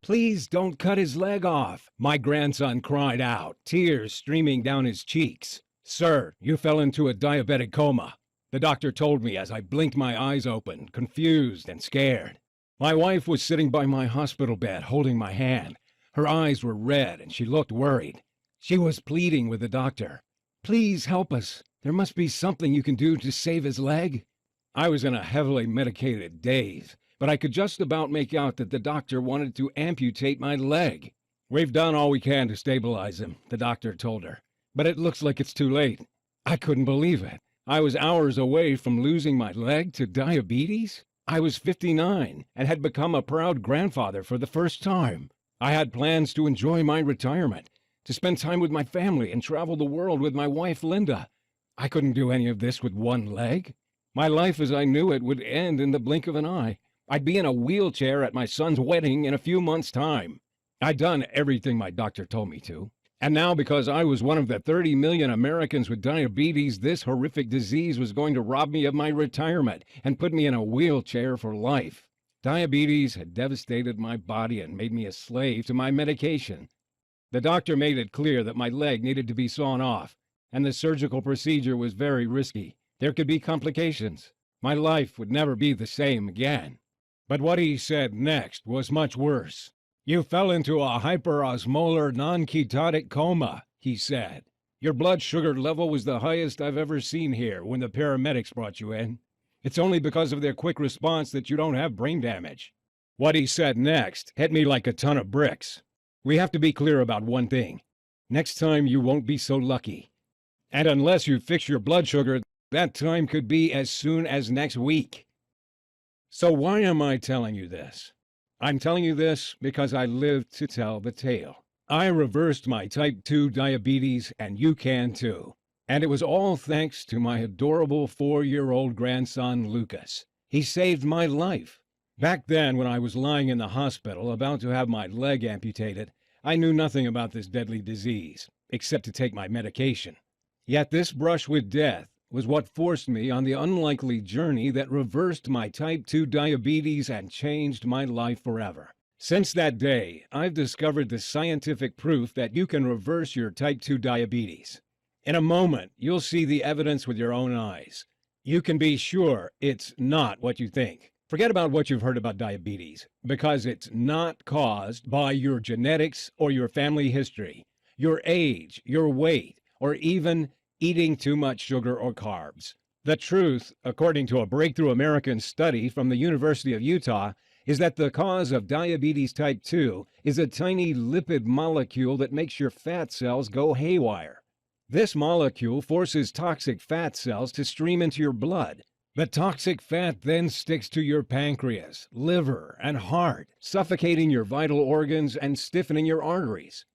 Please don't cut his leg off, my grandson cried out, tears streaming down his cheeks. Sir, you fell into a diabetic coma, the doctor told me as I blinked my eyes open, confused and scared. My wife was sitting by my hospital bed, holding my hand. Her eyes were red and she looked worried. She was pleading with the doctor. Please help us. There must be something you can do to save his leg. I was in a heavily medicated daze, but I could just about make out that the doctor wanted to amputate my leg. We've done all we can to stabilize him, the doctor told her, but it looks like it's too late. I couldn't believe it. I was hours away from losing my leg to diabetes. I was 59 and had become a proud grandfather for the first time. I had plans to enjoy my retirement, to spend time with my family and travel the world with my wife, Linda. I couldn't do any of this with one leg. My life as I knew it would end in the blink of an eye. I'd be in a wheelchair at my son's wedding in a few months' time. I'd done everything my doctor told me to. And now, because I was one of the 30 million Americans with diabetes, this horrific disease was going to rob me of my retirement and put me in a wheelchair for life. Diabetes had devastated my body and made me a slave to my medication. The doctor made it clear that my leg needed to be sawn off, and the surgical procedure was very risky. There could be complications. My life would never be the same again. But what he said next was much worse. You fell into a hyperosmolar non-ketotic coma, he said. Your blood sugar level was the highest I've ever seen here when the paramedics brought you in. It's only because of their quick response that you don't have brain damage. What he said next hit me like a ton of bricks. We have to be clear about one thing. Next time you won't be so lucky. And unless you fix your blood sugar, that time could be as soon as next week. So why am I telling you this? I'm telling you this because I lived to tell the tale. I reversed my type 2 diabetes, and you can too. And it was all thanks to my adorable 4-year-old grandson, Lucas. He saved my life. Back then, when I was lying in the hospital about to have my leg amputated, I knew nothing about this deadly disease, except to take my medication. Yet this brush with death was what forced me on the unlikely journey that reversed my type 2 diabetes and changed my life forever. Since that day, I've discovered the scientific proof that you can reverse your type 2 diabetes. In a moment, you'll see the evidence with your own eyes. You can be sure it's not what you think. Forget about what you've heard about diabetes, because it's not caused by your genetics or your family history, your age, your weight, or even eating too much sugar or carbs. The truth, according to a breakthrough American study from the University of Utah, is that the cause of diabetes type 2 is a tiny lipid molecule that makes your fat cells go haywire. This molecule forces toxic fat cells to stream into your blood. The toxic fat then sticks to your pancreas, liver, and heart, suffocating your vital organs and stiffening your arteries.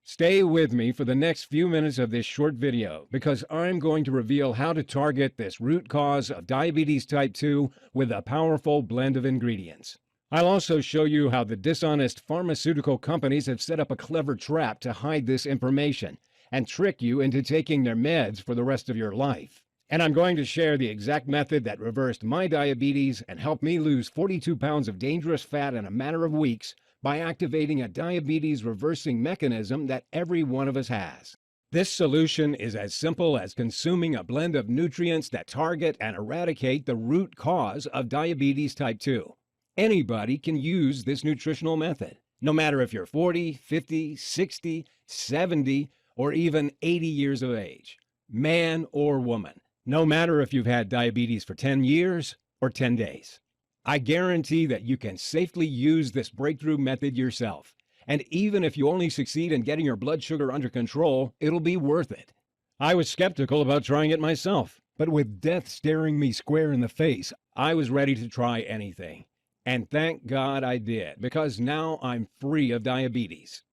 Stay with me for the next few minutes of this short video, because I'm going to reveal how to target this root cause of diabetes type 2 with a powerful blend of ingredients. I'll also show you how the dishonest pharmaceutical companies have set up a clever trap to hide this information and trick you into taking their meds for the rest of your life. And I'm going to share the exact method that reversed my diabetes and helped me lose 42 pounds of dangerous fat in a matter of weeks by activating a diabetes reversing mechanism that every one of us has. This solution is as simple as consuming a blend of nutrients that target and eradicate the root cause of diabetes type 2. Anybody can use this nutritional method, no matter if you're 40, 50, 60, 70, or even 80 years of age, man or woman, no matter if you've had diabetes for 10 years or 10 days. I guarantee that you can safely use this breakthrough method yourself. And even if you only succeed in getting your blood sugar under control, it'll be worth it. I was skeptical about trying it myself, but with death staring me square in the face, I was ready to try anything. And thank God I did, because now I'm free of diabetes.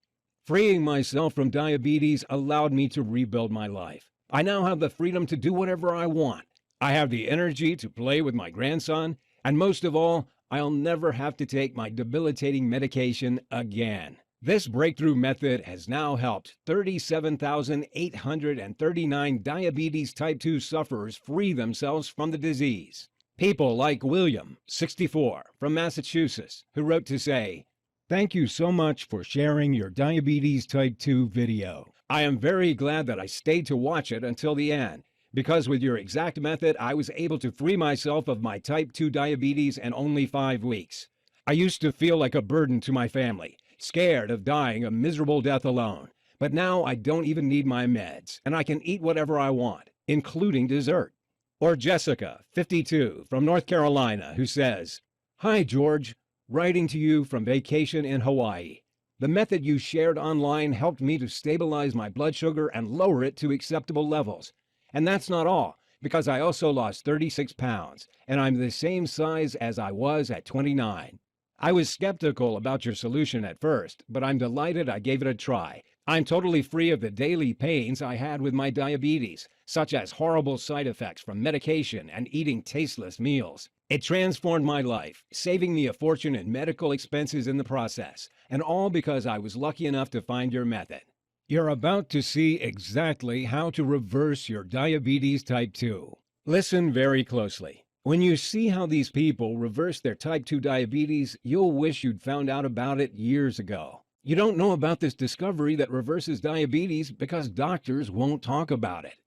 Freeing myself from diabetes allowed me to rebuild my life. I now have the freedom to do whatever I want. I have the energy to play with my grandson, and most of all, I'll never have to take my debilitating medication again. This breakthrough method has now helped 37,839 diabetes type 2 sufferers free themselves from the disease. People like William, 64, from Massachusetts, who wrote to say, Thank you so much for sharing your diabetes type 2 video. I am very glad that I stayed to watch it until the end, because with your exact method, I was able to free myself of my type 2 diabetes in only 5 weeks. I used to feel like a burden to my family, scared of dying a miserable death alone. But now I don't even need my meds, and I can eat whatever I want, including dessert. Or Jessica, 52, from North Carolina, who says, "Hi, George. Writing to you from vacation in Hawaii. The method you shared online helped me to stabilize my blood sugar and lower it to acceptable levels. And that's not all, because I also lost 36 pounds, and I'm the same size as I was at 29. I was skeptical about your solution at first, but I'm delighted I gave it a try. I'm totally free of the daily pains I had with my diabetes, such as horrible side effects from medication and eating tasteless meals. It transformed my life, saving me a fortune in medical expenses in the process, and all because I was lucky enough to find your method." You're about to see exactly how to reverse your diabetes type 2. Listen very closely. When you see how these people reverse their type 2 diabetes, you'll wish you'd found out about it years ago. You don't know about this discovery that reverses diabetes because doctors won't talk about it.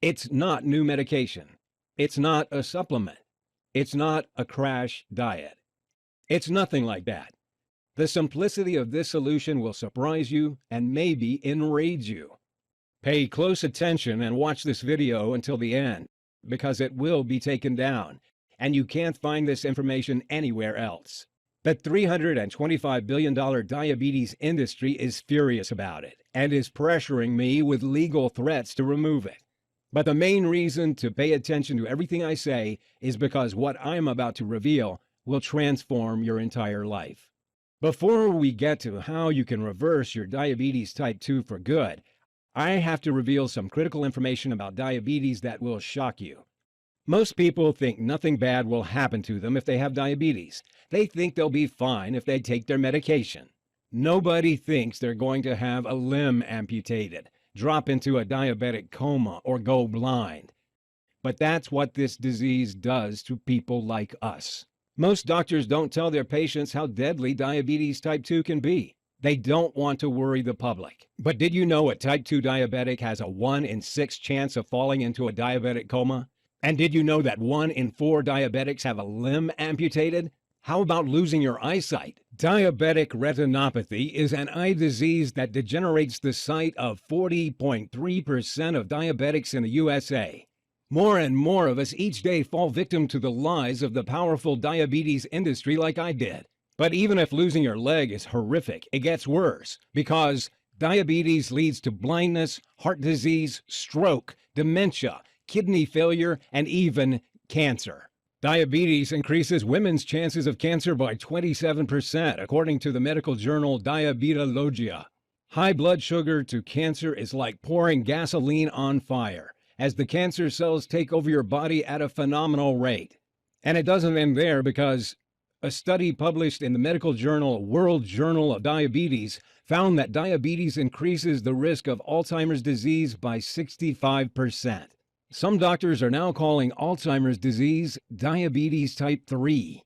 It's not new medication. It's not a supplement. It's not a crash diet. It's nothing like that. The simplicity of this solution will surprise you and maybe enrage you. Pay close attention and watch this video until the end, because it will be taken down, and you can't find this information anywhere else. The $325 billion diabetes industry is furious about it and is pressuring me with legal threats to remove it. But the main reason to pay attention to everything I say is because what I'm about to reveal will transform your entire life. Before we get to how you can reverse your diabetes type 2 for good, I have to reveal some critical information about diabetes that will shock you. Most people think nothing bad will happen to them if they have diabetes. They think they'll be fine if they take their medication. Nobody thinks they're going to have a limb amputated, drop into a diabetic coma, or go blind. But that's what this disease does to people like us. Most doctors don't tell their patients how deadly diabetes type 2 can be. They don't want to worry the public. But did you know a type 2 diabetic has a 1 in 6 chance of falling into a diabetic coma? And did you know that 1 in 4 diabetics have a limb amputated? How about losing your eyesight? Diabetic retinopathy is an eye disease that degenerates the sight of 40.3% of diabetics in the USA. More and more of us each day fall victim to the lies of the powerful diabetes industry like I did. But even if losing your leg is horrific, it gets worse, because diabetes leads to blindness, heart disease, stroke, dementia, kidney failure, and even cancer. Diabetes increases women's chances of cancer by 27%, according to the medical journal Diabetologia. High blood sugar to cancer is like pouring gasoline on fire, as the cancer cells take over your body at a phenomenal rate. And it doesn't end there, because a study published in the medical journal World Journal of Diabetes found that diabetes increases the risk of Alzheimer's disease by 65%. Some doctors are now calling Alzheimer's disease diabetes type 3.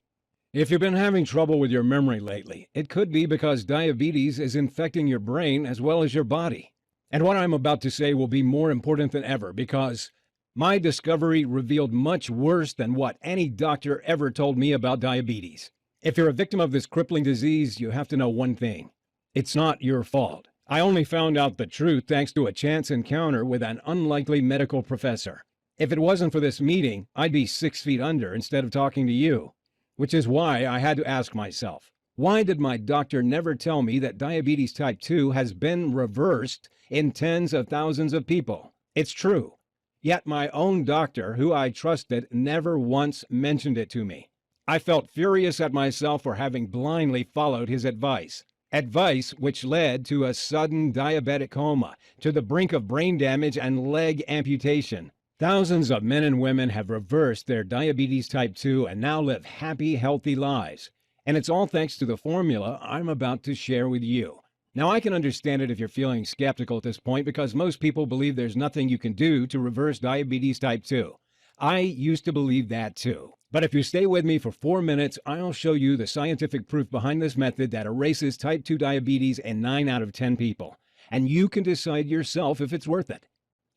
If you've been having trouble with your memory lately, it could be because diabetes is infecting your brain as well as your body. And what I'm about to say will be more important than ever, because my discovery revealed much worse than what any doctor ever told me about diabetes. If you're a victim of this crippling disease, you have to know one thing. It's not your fault. I only found out the truth thanks to a chance encounter with an unlikely medical professor. If it wasn't for this meeting, I'd be 6 feet under instead of talking to you. Which is why I had to ask myself, why did my doctor never tell me that diabetes type 2 has been reversed in tens of thousands of people? It's true. Yet my own doctor, who I trusted, never once mentioned it to me. I felt furious at myself for having blindly followed his advice. Advice which led to a sudden diabetic coma, to the brink of brain damage and leg amputation. Thousands of men and women have reversed their diabetes type 2 and now live happy, healthy lives. And it's all thanks to the formula I'm about to share with you. Now, I can understand it if you're feeling skeptical at this point, because most people believe there's nothing you can do to reverse diabetes type 2. I used to believe that too. But if you stay with me for 4 minutes, I'll show you the scientific proof behind this method that erases type 2 diabetes in 9 out of 10 people. And you can decide yourself if it's worth it.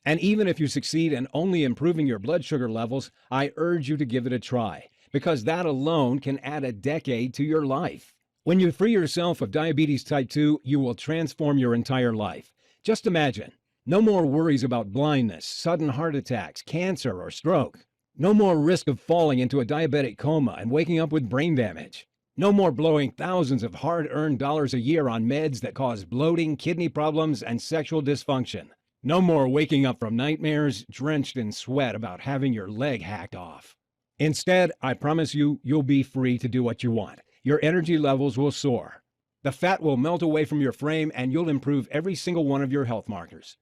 And even if you succeed in only improving your blood sugar levels, I urge you to give it a try, because that alone can add a decade to your life. When you free yourself of diabetes type 2, you will transform your entire life. Just imagine, no more worries about blindness, sudden heart attacks, cancer, or stroke. No more risk of falling into a diabetic coma and waking up with brain damage. No more blowing thousands of hard-earned dollars a year on meds that cause bloating, kidney problems, and sexual dysfunction. No more waking up from nightmares drenched in sweat about having your leg hacked off. Instead, I promise you, you'll be free to do what you want. Your energy levels will soar. The fat will melt away from your frame, and you'll improve every single one of your health markers.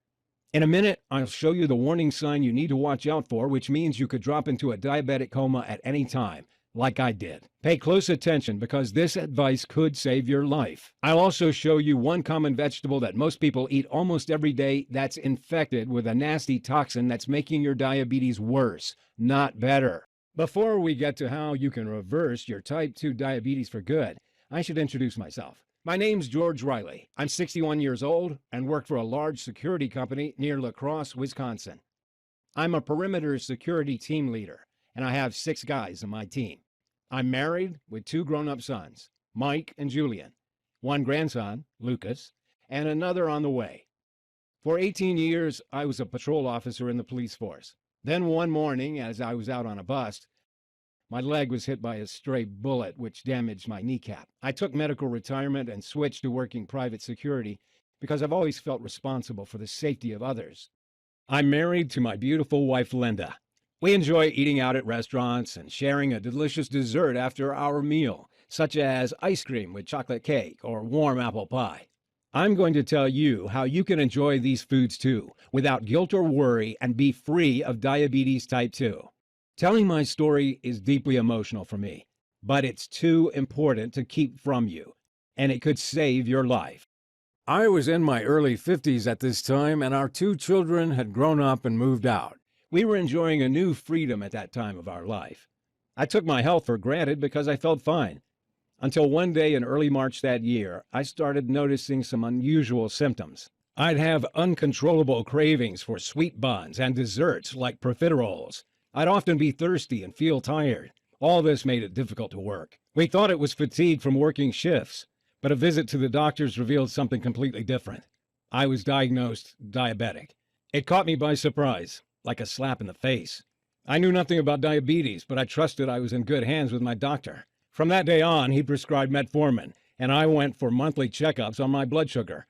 In a minute, I'll show you the warning sign you need to watch out for, which means you could drop into a diabetic coma at any time, like I did. Pay close attention because this advice could save your life. I'll also show you one common vegetable that most people eat almost every day that's infected with a nasty toxin that's making your diabetes worse, not better. Before we get to how you can reverse your type 2 diabetes for good, I should introduce myself. My name's George Riley. I'm 61 years old and work for a large security company near La Crosse, Wisconsin. I'm a perimeter security team leader, and I have 6 guys on my team. I'm married with 2 grown-up sons, Mike and Julian, 1 grandson, Lucas, and another on the way. For 18 years, I was a patrol officer in the police force. Then one morning, as I was out on a bust, my leg was hit by a stray bullet, which damaged my kneecap. I took medical retirement and switched to working private security because I've always felt responsible for the safety of others. I'm married to my beautiful wife, Linda. We enjoy eating out at restaurants and sharing a delicious dessert after our meal, such as ice cream with chocolate cake or warm apple pie. I'm going to tell you how you can enjoy these foods too, without guilt or worry, and be free of diabetes type 2. Telling my story is deeply emotional for me, but it's too important to keep from you, and it could save your life. I was in my early 50s at this time, and our 2 children had grown up and moved out. We were enjoying a new freedom at that time of our life. I took my health for granted because I felt fine. Until one day in early March that year, I started noticing some unusual symptoms. I'd have uncontrollable cravings for sweet buns and desserts like profiteroles. I'd often be thirsty and feel tired. All this made it difficult to work. We thought it was fatigue from working shifts, but a visit to the doctors revealed something completely different. I was diagnosed diabetic. It caught me by surprise, like a slap in the face. I knew nothing about diabetes, but I trusted I was in good hands with my doctor. From that day on, he prescribed metformin, and I went for monthly checkups on my blood sugar.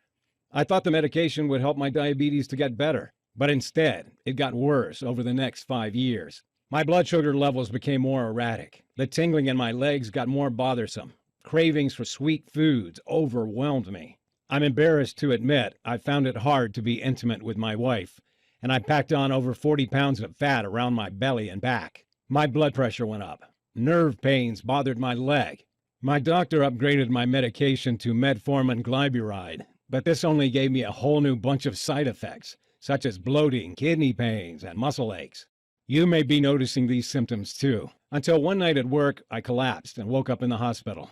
I thought the medication would help my diabetes to get better. But instead, it got worse over the next 5 years. My blood sugar levels became more erratic. The tingling in my legs got more bothersome. Cravings for sweet foods overwhelmed me. I'm embarrassed to admit I found it hard to be intimate with my wife, and I packed on over 40 pounds of fat around my belly and back. My blood pressure went up. Nerve pains bothered my leg. My doctor upgraded my medication to metformin glyburide, but this only gave me a whole new bunch of side effects, such as bloating, kidney pains, and muscle aches. You may be noticing these symptoms too. Until one night at work, I collapsed and woke up in the hospital.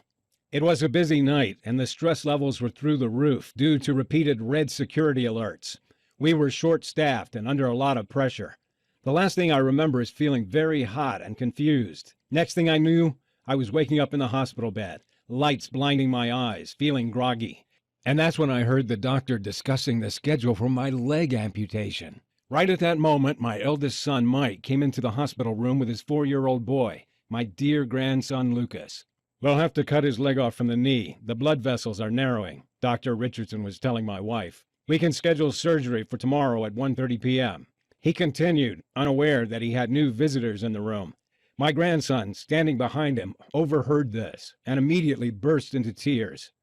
It was a busy night, and the stress levels were through the roof due to repeated red security alerts. We were short-staffed and under a lot of pressure. The last thing I remember is feeling very hot and confused. Next thing I knew, I was waking up in the hospital bed, lights blinding my eyes, feeling groggy. And that's when I heard the doctor discussing the schedule for my leg amputation. Right at that moment, my eldest son, Mike, came into the hospital room with his 4-year-old boy, my dear grandson, Lucas. They'll have to cut his leg off from the knee. The blood vessels are narrowing, Dr. Richardson was telling my wife. We can schedule surgery for tomorrow at 1:30 p.m. He continued, unaware that he had new visitors in the room. My grandson, standing behind him, overheard this and immediately burst into tears.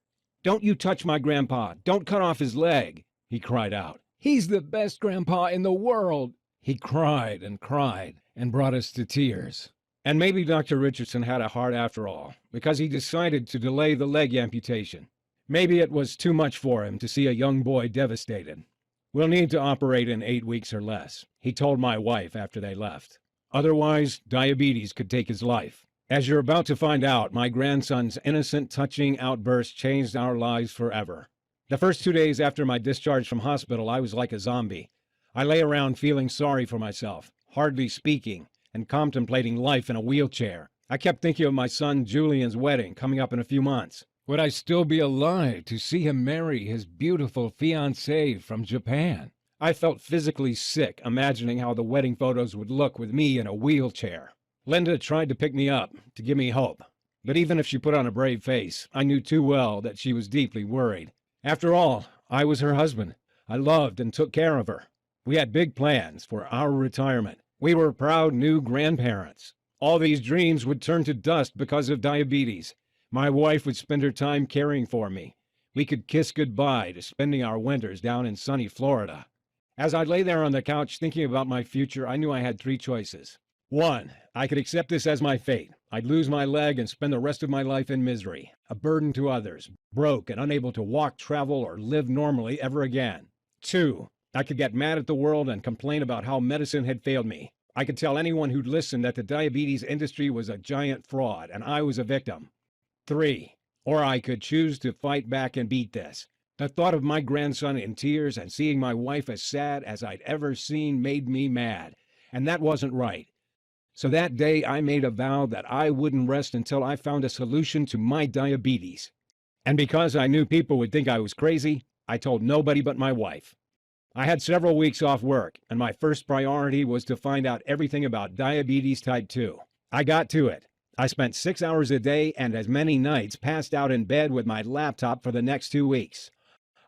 "Don't you touch my grandpa. Don't cut off his leg," he cried out. "He's the best grandpa in the world." He cried and brought us to tears. And maybe Dr. Richardson had a heart after all, because he decided to delay the leg amputation. Maybe it was too much for him to see a young boy devastated. "We'll need to operate in 8 weeks or less," he told my wife after they left. Otherwise, diabetes could take his life. As you're about to find out, my grandson's innocent, touching outburst changed our lives forever. The first 2 days after my discharge from hospital, I was like a zombie. I lay around feeling sorry for myself, hardly speaking, and contemplating life in a wheelchair. I kept thinking of my son Julian's wedding coming up in a few months. Would I still be alive to see him marry his beautiful fiancée from Japan? I felt physically sick imagining how the wedding photos would look with me in a wheelchair. Linda tried to pick me up, to give me hope. But even if she put on a brave face, I knew too well that she was deeply worried. After all, I was her husband. I loved and took care of her. We had big plans for our retirement. We were proud new grandparents. All these dreams would turn to dust because of diabetes. My wife would spend her time caring for me. We could kiss goodbye to spending our winters down in sunny Florida. As I lay there on the couch thinking about my future, I knew I had 3 choices. 1, I could accept this as my fate. I'd lose my leg and spend the rest of my life in misery, a burden to others, broke and unable to walk, travel, or live normally ever again. 2, I could get mad at the world and complain about how medicine had failed me. I could tell anyone who'd listen that the diabetes industry was a giant fraud and I was a victim. 3, or I could choose to fight back and beat this. The thought of my grandson in tears and seeing my wife as sad as I'd ever seen made me mad, and that wasn't right. So that day I made a vow that I wouldn't rest until I found a solution to my diabetes. And because I knew people would think I was crazy, I told nobody but my wife. I had several weeks off work, and my first priority was to find out everything about diabetes type 2. I got to it. I spent 6 hours a day and as many nights passed out in bed with my laptop for the next 2 weeks.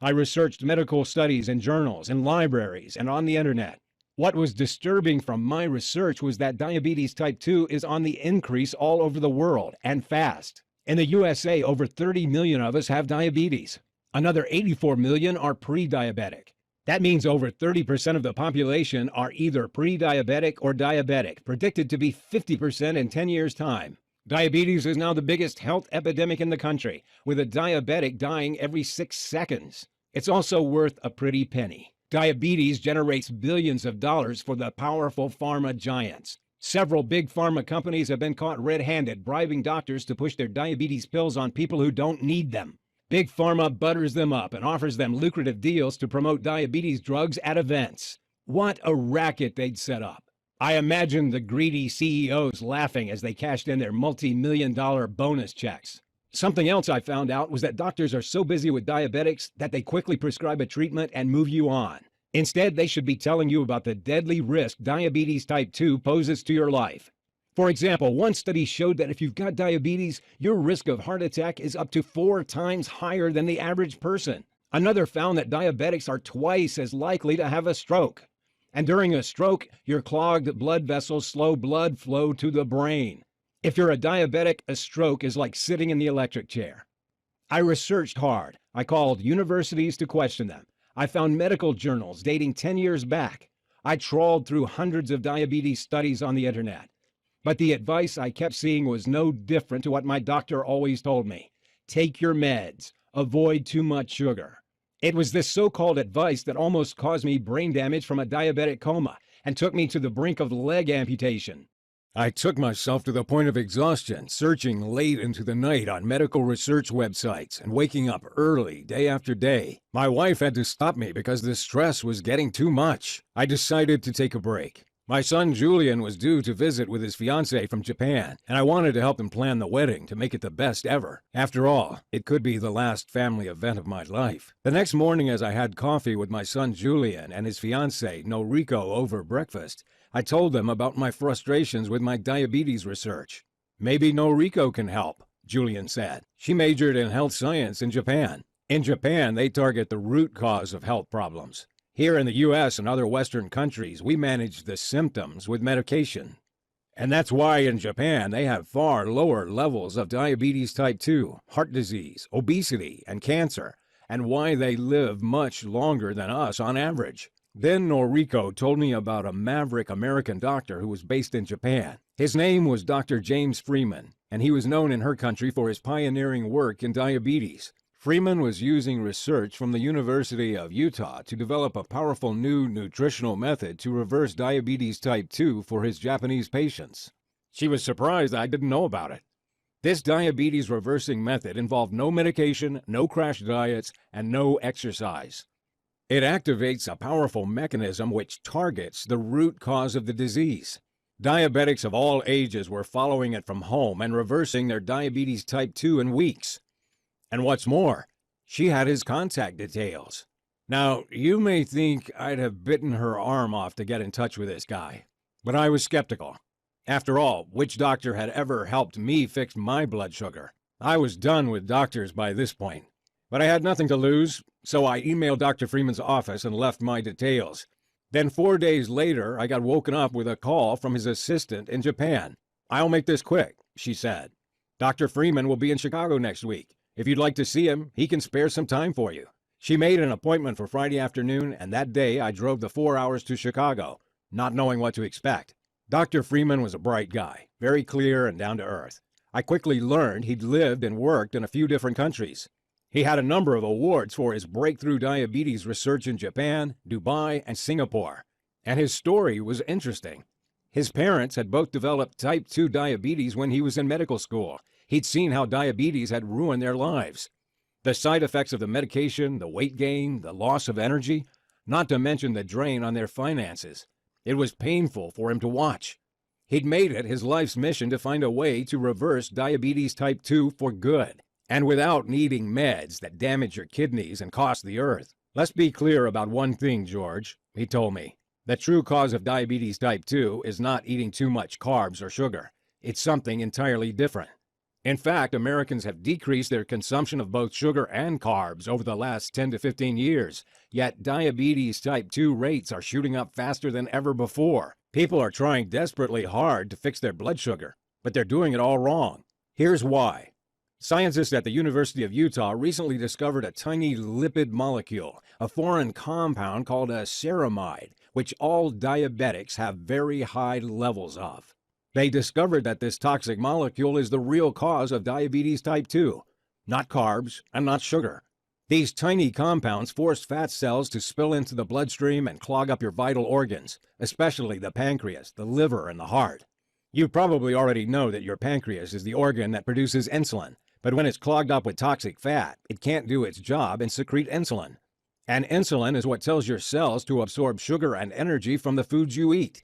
I researched medical studies in journals, in libraries, and on the internet. What was disturbing from my research was that diabetes type 2 is on the increase all over the world, and fast. In the USA, over 30 million of us have diabetes. Another 84 million are pre-diabetic. That means over 30% of the population are either pre-diabetic or diabetic, predicted to be 50% in 10 years' time. Diabetes is now the biggest health epidemic in the country, with a diabetic dying every 6 seconds. It's also worth a pretty penny. Diabetes generates billions of dollars for the powerful pharma giants. Several big pharma companies have been caught red-handed bribing doctors to push their diabetes pills on people who don't need them. Big pharma butters them up and offers them lucrative deals to promote diabetes drugs at events. What a racket they'd set up. I imagined the greedy CEOs laughing as they cashed in their multi-million-dollar bonus checks. Something else I found out was that doctors are so busy with diabetics that they quickly prescribe a treatment and move you on. Instead, they should be telling you about the deadly risk diabetes type 2 poses to your life. For example, one study showed that if you've got diabetes, your risk of heart attack is up to 4 times higher than the average person. Another found that diabetics are twice as likely to have a stroke. And during a stroke, your clogged blood vessels slow blood flow to the brain. If you're a diabetic, a stroke is like sitting in the electric chair. I researched hard. I called universities to question them. I found medical journals dating 10 years back. I trawled through hundreds of diabetes studies on the internet. But the advice I kept seeing was no different to what my doctor always told me. Take your meds. Avoid too much sugar. It was this so-called advice that almost caused me brain damage from a diabetic coma and took me to the brink of leg amputation. I took myself to the point of exhaustion, searching late into the night on medical research websites and waking up early day after day. My wife had to stop me because the stress was getting too much. I decided to take a break. My son Julian was due to visit with his fiancée from Japan, and I wanted to help him plan the wedding to make it the best ever. After all, it could be the last family event of my life. The next morning, as I had coffee with my son Julian and his fiancée Noriko over breakfast, I told them about my frustrations with my diabetes research. Maybe Noriko can help, Julian said. She majored in health science in Japan. In Japan, they target the root cause of health problems. Here in the U.S. and other Western countries, we manage the symptoms with medication. And that's why in Japan, they have far lower levels of diabetes type 2, heart disease, obesity, and cancer, and why they live much longer than us on average. Then Noriko told me about a maverick American doctor who was based in Japan. His name was Dr. James Freeman, and he was known in her country for his pioneering work in diabetes. Freeman was using research from the University of Utah to develop a powerful new nutritional method to reverse diabetes type 2 for his Japanese patients. She was surprised I didn't know about it. This diabetes reversing method involved no medication, no crash diets, and no exercise. It activates a powerful mechanism which targets the root cause of the disease. Diabetics of all ages were following it from home and reversing their diabetes type 2 in weeks. And what's more, she had his contact details. Now, you may think I'd have bitten her arm off to get in touch with this guy, but I was skeptical. After all, which doctor had ever helped me fix my blood sugar? I was done with doctors by this point. But I had nothing to lose, so I emailed Dr. Freeman's office and left my details. Then 4 days later, I got woken up with a call from his assistant in Japan. "I'll make this quick," she said. "Dr. Freeman will be in Chicago next week. If you'd like to see him, he can spare some time for you." She made an appointment for Friday afternoon, and that day I drove the 4 hours to Chicago, not knowing what to expect. Dr. Freeman was a bright guy, very clear and down to earth. I quickly learned he'd lived and worked in a few different countries. He had a number of awards for his breakthrough diabetes research in Japan, Dubai, and Singapore. And his story was interesting. His parents had both developed type 2 diabetes when he was in medical school. He'd seen how diabetes had ruined their lives. The side effects of the medication, the weight gain, the loss of energy, not to mention the drain on their finances. It was painful for him to watch. He'd made it his life's mission to find a way to reverse diabetes type 2 for good, and without needing meds that damage your kidneys and cost the earth. "Let's be clear about one thing, George," he told me. "The true cause of diabetes type 2 is not eating too much carbs or sugar. It's something entirely different. In fact, Americans have decreased their consumption of both sugar and carbs over the last 10 to 15 years, yet diabetes type 2 rates are shooting up faster than ever before. People are trying desperately hard to fix their blood sugar, but they're doing it all wrong. Here's why. Scientists at the University of Utah recently discovered a tiny lipid molecule, a foreign compound called a ceramide, which all diabetics have very high levels of. They discovered that this toxic molecule is the real cause of diabetes type 2, not carbs and not sugar. These tiny compounds force fat cells to spill into the bloodstream and clog up your vital organs, especially the pancreas, the liver, and the heart. You probably already know that your pancreas is the organ that produces insulin, but when it's clogged up with toxic fat, it can't do its job and secrete insulin. And insulin is what tells your cells to absorb sugar and energy from the foods you eat.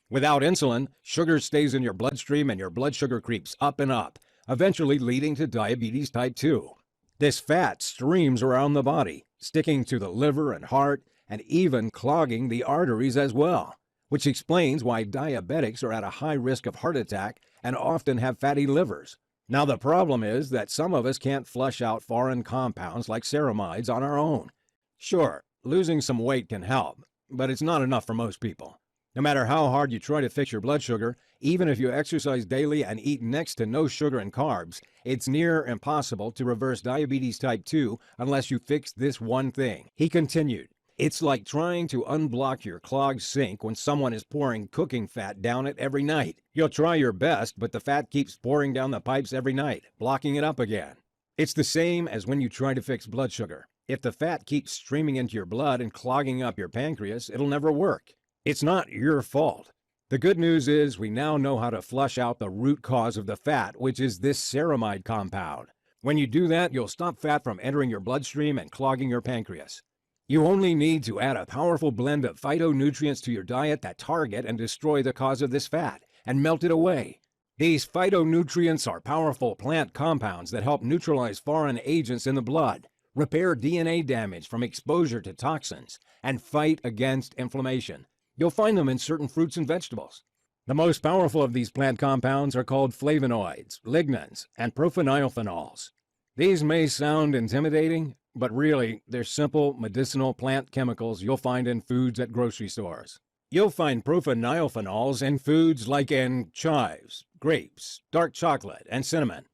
Without insulin, sugar stays in your bloodstream and your blood sugar creeps up and up, eventually leading to diabetes type 2. This fat streams around the body, sticking to the liver and heart, and even clogging the arteries as well, which explains why diabetics are at a high risk of heart attack and often have fatty livers. Now, the problem is that some of us can't flush out foreign compounds like ceramides on our own. Sure, losing some weight can help, but it's not enough for most people. No matter how hard you try to fix your blood sugar, even if you exercise daily and eat next to no sugar and carbs, it's near impossible to reverse diabetes type 2 unless you fix this one thing. He continued, "It's like trying to unblock your clogged sink when someone is pouring cooking fat down it every night. You'll try your best, but the fat keeps pouring down the pipes every night, blocking it up again. It's the same as when you try to fix blood sugar. If the fat keeps streaming into your blood and clogging up your pancreas, it'll never work. It's not your fault. The good news is we now know how to flush out the root cause of the fat, which is this ceramide compound. When you do that, you'll stop fat from entering your bloodstream and clogging your pancreas. You only need to add a powerful blend of phytonutrients to your diet that target and destroy the cause of this fat and melt it away. These phytonutrients are powerful plant compounds that help neutralize foreign agents in the blood, repair DNA damage from exposure to toxins, and fight against inflammation. You'll find them in certain fruits and vegetables. The most powerful of these plant compounds are called flavonoids, lignans, and profenylphenols. These may sound intimidating, but really, they're simple medicinal plant chemicals you'll find in foods at grocery stores. You'll find profenylphenols in foods like in chives, grapes, dark chocolate, and cinnamon.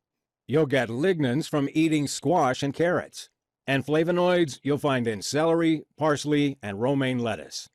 You'll get lignans from eating squash and carrots. And flavonoids you'll find in celery, parsley, and romaine lettuce.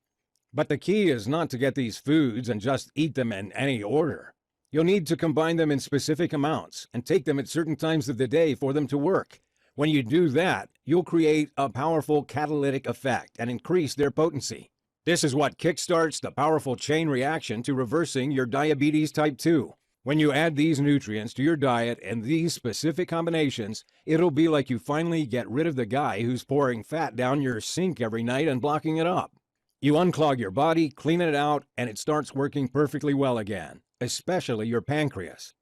But the key is not to get these foods and just eat them in any order. You'll need to combine them in specific amounts and take them at certain times of the day for them to work. When you do that, you'll create a powerful catalytic effect and increase their potency. This is what kickstarts the powerful chain reaction to reversing your diabetes type 2. When you add these nutrients to your diet in these specific combinations, it'll be like you finally get rid of the guy who's pouring fat down your sink every night and blocking it up. You unclog your body, clean it out, and it starts working perfectly well again, especially your pancreas.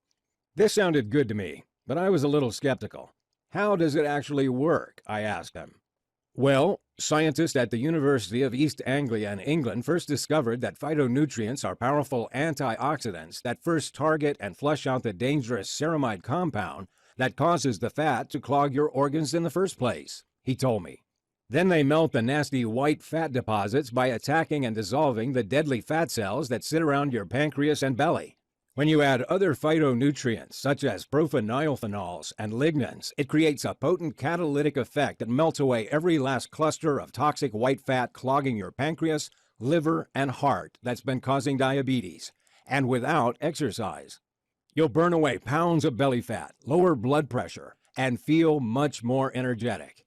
This sounded good to me, but I was a little skeptical. How does it actually work? I asked him. Well, scientists at the University of East Anglia in England first discovered that phytonutrients are powerful antioxidants that first target and flush out the dangerous ceramide compound that causes the fat to clog your organs in the first place, he told me. Then they melt the nasty white fat deposits by attacking and dissolving the deadly fat cells that sit around your pancreas and belly. When you add other phytonutrients, such as profenylphenols and lignans, it creates a potent catalytic effect that melts away every last cluster of toxic white fat clogging your pancreas, liver, and heart that's been causing diabetes, and without exercise. You'll burn away pounds of belly fat, lower blood pressure, and feel much more energetic.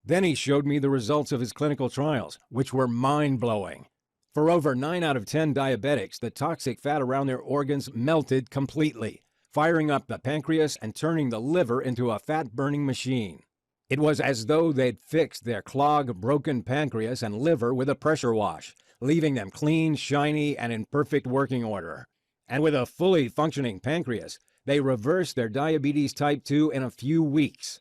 Then he showed me the results of his clinical trials, which were mind-blowing. For over 9 out of 10 diabetics, the toxic fat around their organs melted completely, firing up the pancreas and turning the liver into a fat-burning machine. It was as though they'd fixed their clogged, broken pancreas and liver with a pressure wash, leaving them clean, shiny, and in perfect working order. And with a fully functioning pancreas, they reversed their diabetes type 2 in a few weeks.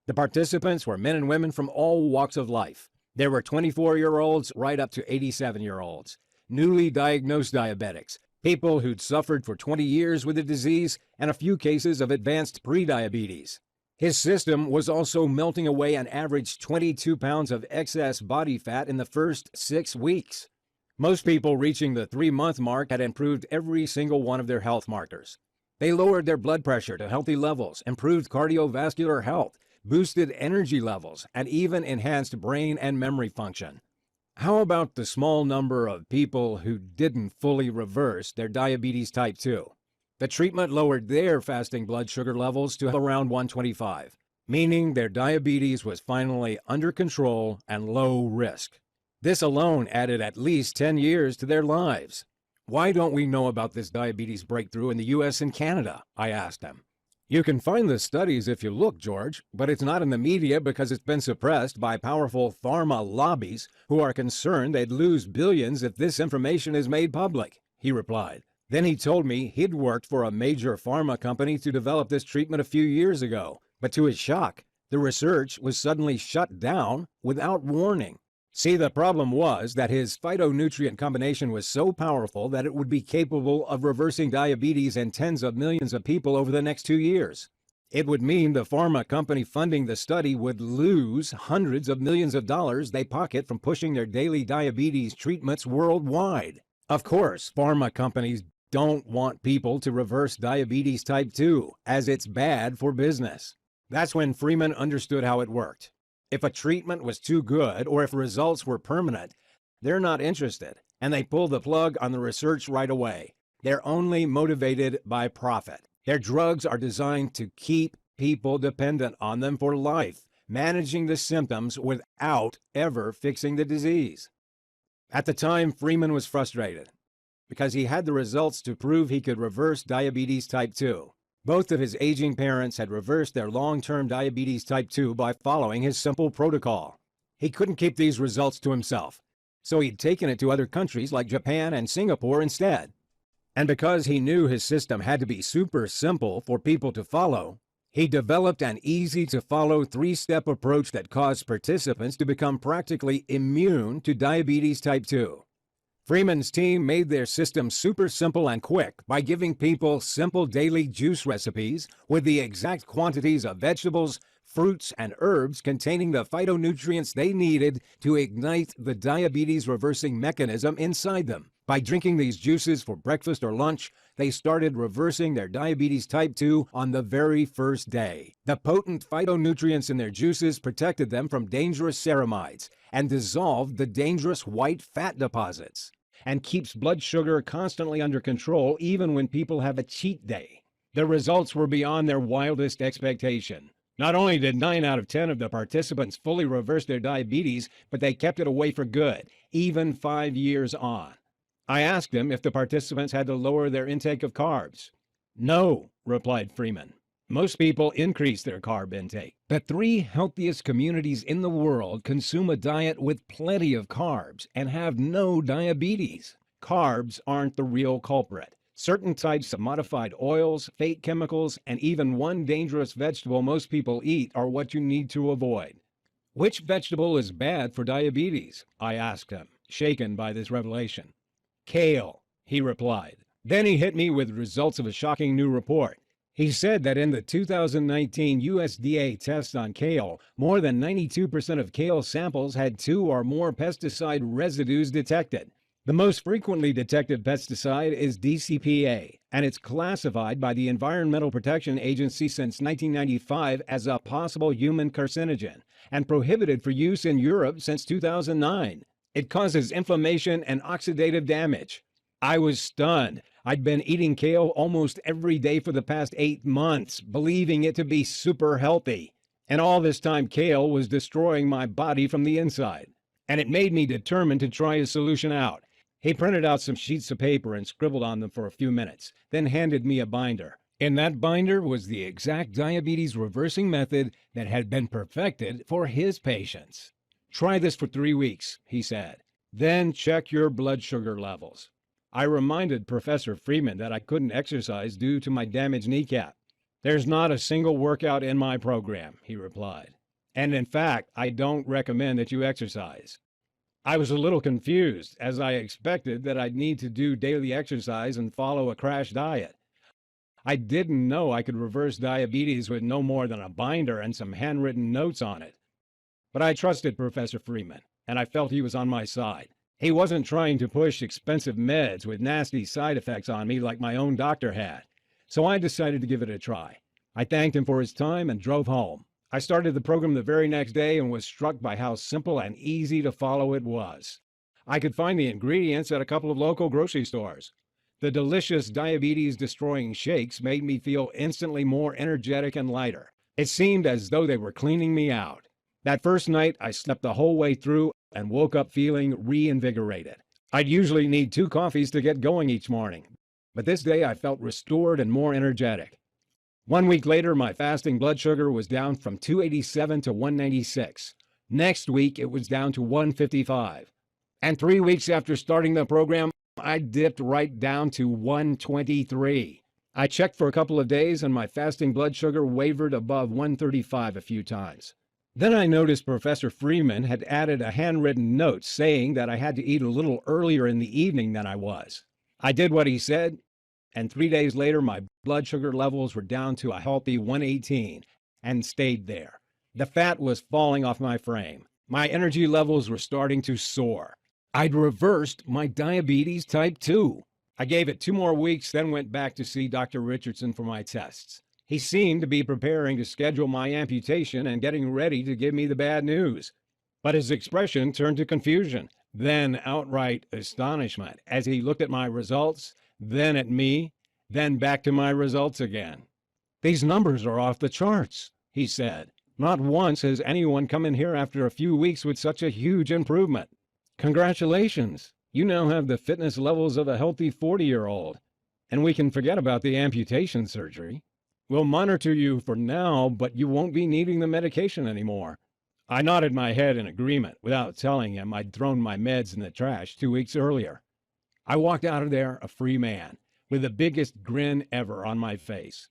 The participants were men and women from all walks of life. There were 24-year-olds right up to 87-year-olds, newly diagnosed diabetics, people who'd suffered for 20 years with the disease, and a few cases of advanced prediabetes. His system was also melting away an average 22 pounds of excess body fat in the first 6 weeks. Most people reaching the 3-month mark had improved every single one of their health markers. They lowered their blood pressure to healthy levels, improved cardiovascular health, boosted energy levels, and even enhanced brain and memory function. How about the small number of people who didn't fully reverse their diabetes type 2? The treatment lowered their fasting blood sugar levels to around 125, meaning their diabetes was finally under control and low risk. This alone added at least 10 years to their lives. Why don't we know about this diabetes breakthrough in the US and Canada? I asked him. You can find the studies if you look, George, but it's not in the media because it's been suppressed by powerful pharma lobbies who are concerned they'd lose billions if this information is made public, he replied. Then he told me he'd worked for a major pharma company to develop this treatment a few years ago, but to his shock, the research was suddenly shut down without warning. See, the problem was that his phytonutrient combination was so powerful that it would be capable of reversing diabetes in tens of millions of people over the next 2 years. It would mean the pharma company funding the study would lose hundreds of millions of dollars they pocket from pushing their daily diabetes treatments worldwide. Of course, pharma companies don't want people to reverse diabetes type 2, as it's bad for business. That's when Freeman understood how it worked. If a treatment was too good or if results were permanent, they're not interested, and they pull the plug on the research right away. They're only motivated by profit. Their drugs are designed to keep people dependent on them for life, managing the symptoms without ever fixing the disease. At the time, Freeman was frustrated because he had the results to prove he could reverse diabetes type 2. Both of his aging parents had reversed their long-term diabetes type 2 by following his simple protocol. He couldn't keep these results to himself, so he'd taken it to other countries like Japan and Singapore instead. And because he knew his system had to be super simple for people to follow, he developed an easy-to-follow 3-step approach that caused participants to become practically immune to diabetes type 2. Freeman's team made their system super simple and quick by giving people simple daily juice recipes with the exact quantities of vegetables, fruits, and herbs containing the phytonutrients they needed to ignite the diabetes-reversing mechanism inside them. By drinking these juices for breakfast or lunch, they started reversing their diabetes type 2 on the very first day. The potent phytonutrients in their juices protected them from dangerous ceramides and dissolved the dangerous white fat deposits, and keeps blood sugar constantly under control even when people have a cheat day. The results were beyond their wildest expectation. Not only did 9 out of 10 of the participants fully reverse their diabetes, but they kept it away for good, even 5 years on. I asked them if the participants had to lower their intake of carbs. No, replied Freeman. Most people increase their carb intake. The 3 healthiest communities in the world consume a diet with plenty of carbs and have no diabetes. Carbs aren't the real culprit. Certain types of modified oils, fake chemicals, and even one dangerous vegetable most people eat are what you need to avoid. Which vegetable is bad for diabetes? I asked him, shaken by this revelation. Kale, he replied. Then he hit me with results of a shocking new report. He said that in the 2019 USDA test on kale, more than 92% of kale samples had 2 or more pesticide residues detected. The most frequently detected pesticide is DCPA, and it's classified by the Environmental Protection Agency since 1995 as a possible human carcinogen, and prohibited for use in Europe since 2009. It causes inflammation and oxidative damage. I was stunned. I'd been eating kale almost every day for the past 8 months, believing it to be super healthy. And all this time, kale was destroying my body from the inside. And it made me determined to try a solution out. He printed out some sheets of paper and scribbled on them for a few minutes, then handed me a binder. In that binder was the exact diabetes reversing method that had been perfected for his patients. Try this for 3 weeks, he said. Then check your blood sugar levels. I reminded Professor Freeman that I couldn't exercise due to my damaged kneecap. There's not a single workout in my program, he replied. And in fact, I don't recommend that you exercise. I was a little confused, as I expected that I'd need to do daily exercise and follow a crash diet. I didn't know I could reverse diabetes with no more than a binder and some handwritten notes on it. But I trusted Professor Freeman, and I felt he was on my side. He wasn't trying to push expensive meds with nasty side effects on me like my own doctor had. So I decided to give it a try. I thanked him for his time and drove home. I started the program the very next day and was struck by how simple and easy to follow it was. I could find the ingredients at a couple of local grocery stores. The delicious diabetes-destroying shakes made me feel instantly more energetic and lighter. It seemed as though they were cleaning me out. That first night, I slept the whole way through and woke up feeling reinvigorated. I'd usually need 2 coffees to get going each morning, but this day I felt restored and more energetic. 1 week later, my fasting blood sugar was down from 287 to 196. Next week, it was down to 155. And 3 weeks after starting the program, I dipped right down to 123. I checked for a couple of days and my fasting blood sugar wavered above 135 a few times. Then I noticed Professor Freeman had added a handwritten note saying that I had to eat a little earlier in the evening than I was. I did what he said, and 3 days later my blood sugar levels were down to a healthy 118 and stayed there. The fat was falling off my frame. My energy levels were starting to soar. I'd reversed my diabetes type 2. I gave it 2 more weeks, then went back to see Dr. Richardson for my tests. He seemed to be preparing to schedule my amputation and getting ready to give me the bad news. But his expression turned to confusion, then outright astonishment as he looked at my results, then at me, then back to my results again. "These numbers are off the charts," he said. "Not once has anyone come in here after a few weeks with such a huge improvement. Congratulations. You now have the fitness levels of a healthy 40-year-old. And we can forget about the amputation surgery. We'll monitor you for now, but you won't be needing the medication anymore." I nodded my head in agreement without telling him I'd thrown my meds in the trash 2 weeks earlier. I walked out of there a free man, with the biggest grin ever on my face.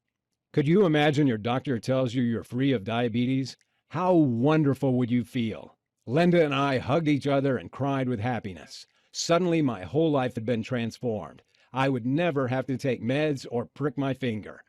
Could you imagine your doctor tells you you're free of diabetes? How wonderful would you feel? Linda and I hugged each other and cried with happiness. Suddenly my whole life had been transformed. I would never have to take meds or prick my finger.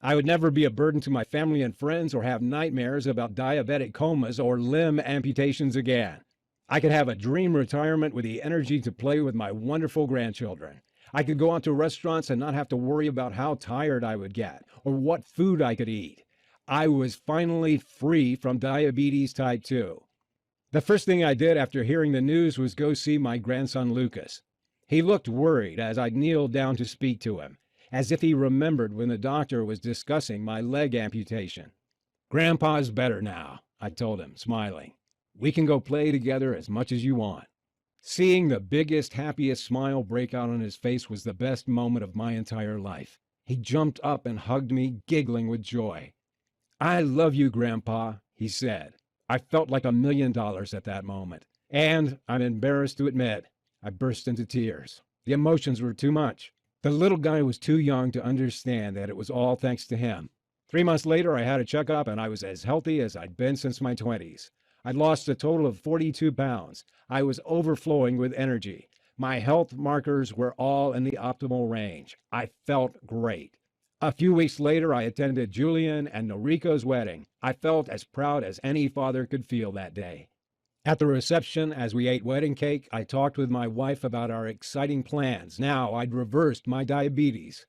I would never be a burden to my family and friends or have nightmares about diabetic comas or limb amputations again. I could have a dream retirement with the energy to play with my wonderful grandchildren. I could go out to restaurants and not have to worry about how tired I would get or what food I could eat. I was finally free from diabetes type 2. The first thing I did after hearing the news was go see my grandson Lucas. He looked worried as I kneeled down to speak to him, as if he remembered when the doctor was discussing my leg amputation. Grandpa's better now, I told him, smiling. We can go play together as much as you want. Seeing the biggest, happiest smile break out on his face was the best moment of my entire life. He jumped up and hugged me, giggling with joy. I love you, Grandpa, he said. I felt like $1 million at that moment. And, I'm embarrassed to admit, I burst into tears. The emotions were too much. The little guy was too young to understand that it was all thanks to him. 3 months later, I had a checkup and I was as healthy as I'd been since my 20s. I'd lost a total of 42 pounds. I was overflowing with energy. My health markers were all in the optimal range. I felt great. A few weeks later, I attended Julian and Noriko's wedding. I felt as proud as any father could feel that day. At the reception, as we ate wedding cake, I talked with my wife about our exciting plans. Now I'd reversed my diabetes.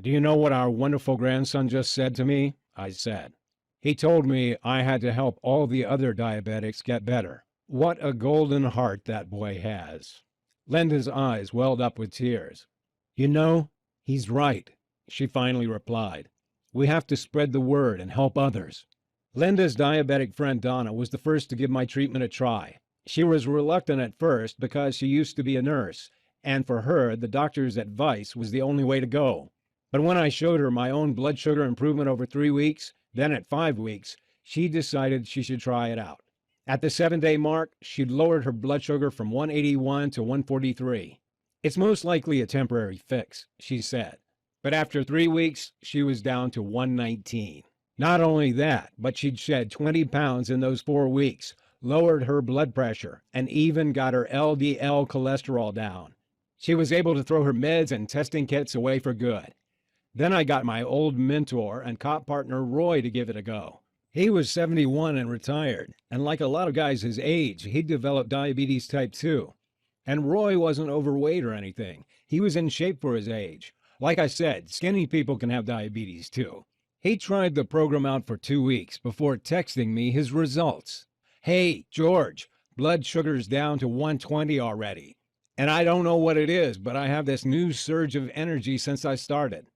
Do you know what our wonderful grandson just said to me? I said. He told me I had to help all the other diabetics get better. What a golden heart that boy has. Linda's eyes welled up with tears. You know, he's right, she finally replied. We have to spread the word and help others. Linda's diabetic friend Donna was the first to give my treatment a try. She was reluctant at first because she used to be a nurse, and for her, the doctor's advice was the only way to go. But when I showed her my own blood sugar improvement over 3 weeks, then at 5 weeks, she decided she should try it out. At the 7-day mark, she'd lowered her blood sugar from 181 to 143. It's most likely a temporary fix, she said. But after 3 weeks, she was down to 119. Not only that, but she'd shed 20 pounds in those 4 weeks, lowered her blood pressure, and even got her LDL cholesterol down. She was able to throw her meds and testing kits away for good. Then I got my old mentor and cop partner Roy to give it a go. He was 71 and retired, and like a lot of guys his age, he'd developed diabetes type 2. And Roy wasn't overweight or anything. He was in shape for his age. Like I said, skinny people can have diabetes too. He tried the program out for 2 weeks before texting me his results. Hey, George, blood sugar's down to 120 already. And I don't know what it is, but I have this new surge of energy since I started.